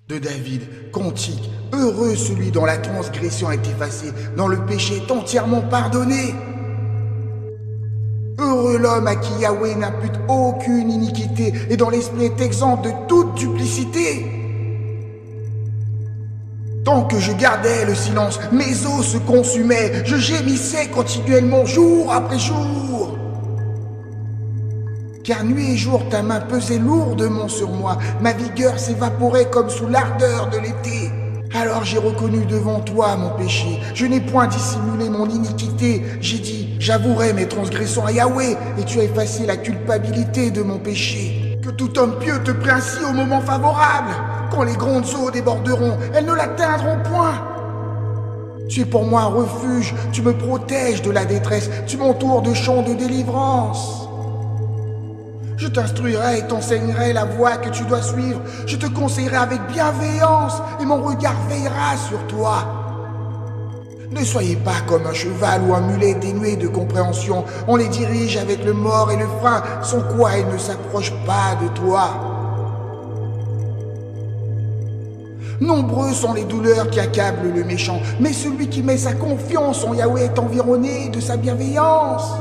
de David, cantique, heureux celui dont la transgression est effacée, dont le péché est entièrement pardonné. Heureux l'homme à qui Yahweh n'impute aucune iniquité et dont l'esprit est exempt de toute duplicité. Tant que je gardais le silence, mes os se consumaient, je gémissais continuellement jour après jour. Car nuit et jour ta main pesait lourdement sur moi, ma vigueur s'évaporait comme sous l'ardeur de l'été. Alors j'ai reconnu devant toi mon péché, je n'ai point dissimulé mon iniquité, j'ai dit, j'avouerai mes transgressions à Yahweh, et tu as effacé la culpabilité de mon péché. Que tout homme pieux te prie ainsi au moment favorable, quand les grandes eaux déborderont, elles ne l'atteindront point. Tu es pour moi un refuge, tu me protèges de la détresse, tu m'entoures de chants de délivrance. Je t'instruirai et t'enseignerai la voie que tu dois suivre. Je te conseillerai avec bienveillance et mon regard veillera sur toi. Ne soyez pas comme un cheval ou un mulet dénué de compréhension. On les dirige avec le mors et le frein, sans quoi ils ne s'approchent pas de toi. Nombreux sont les douleurs qui accablent le méchant, mais celui qui met sa confiance en Yahweh est environné de sa bienveillance.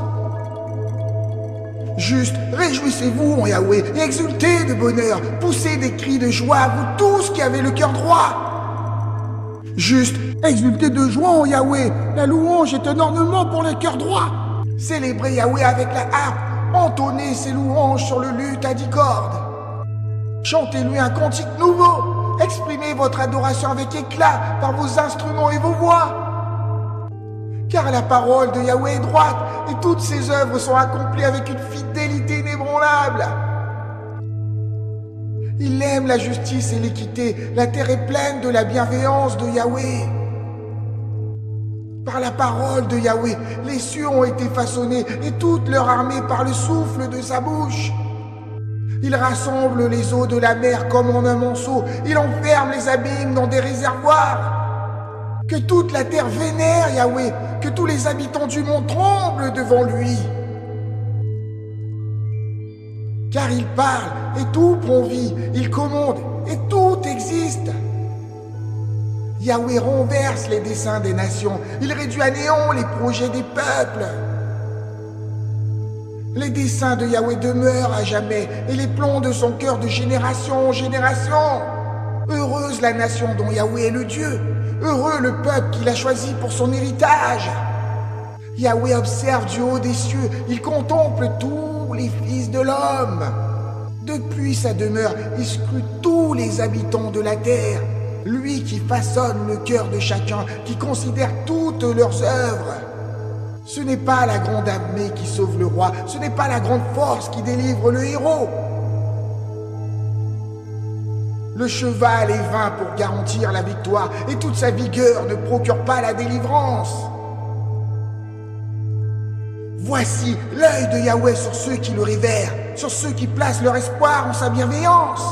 Juste, réjouissez-vous en Yahweh et exultez de bonheur, poussez des cris de joie, vous tous qui avez le cœur droit. Juste, exultez de joie en Yahweh, la louange est un ornement pour le cœur droit. Célébrez Yahweh avec la harpe, entonnez ses louanges sur le luth à 10 cordes. Chantez-lui un cantique nouveau, exprimez votre adoration avec éclat par vos instruments et vos voix. Car la parole de Yahweh est droite et toutes ses œuvres sont accomplies avec une fidélité inébranlable. Il aime la justice et l'équité, la terre est pleine de la bienveillance de Yahweh. Par la parole de Yahweh, les cieux ont été façonnés et toute leur armée par le souffle de sa bouche. Il rassemble les eaux de la mer comme en un monceau, il enferme les abîmes dans des réservoirs. Que toute la terre vénère Yahweh, que tous les habitants du monde tremblent devant lui. Car il parle et tout prend vie, il commande et tout existe. Yahweh renverse les desseins des nations, il réduit à néant les projets des peuples. Les desseins de Yahweh demeurent à jamais et les plans de son cœur de génération en génération. Heureuse la nation dont Yahweh est le Dieu. Heureux le peuple qu'il a choisi pour son héritage. Yahweh observe du haut des cieux, il contemple tous les fils de l'homme. Depuis sa demeure, il scrute tous les habitants de la terre. Lui qui façonne le cœur de chacun, qui considère toutes leurs œuvres. Ce n'est pas la grande armée qui sauve le roi, ce n'est pas la grande force qui délivre le héros. Le cheval est vain pour garantir la victoire et toute sa vigueur ne procure pas la délivrance. Voici l'œil de Yahweh sur ceux qui le révèrent, sur ceux qui placent leur espoir en sa bienveillance,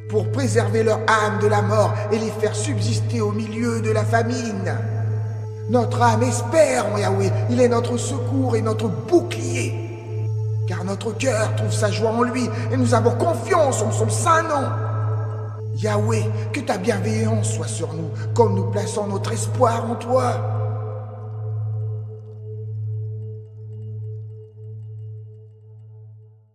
pour préserver leur âme de la mort et les faire subsister au milieu de la famine. Notre âme espère en Yahweh, il est notre secours et notre bouclier. Car notre cœur trouve sa joie en lui et nous avons confiance en son saint nom. Yahweh, que ta bienveillance soit sur nous, comme nous plaçons notre espoir en toi.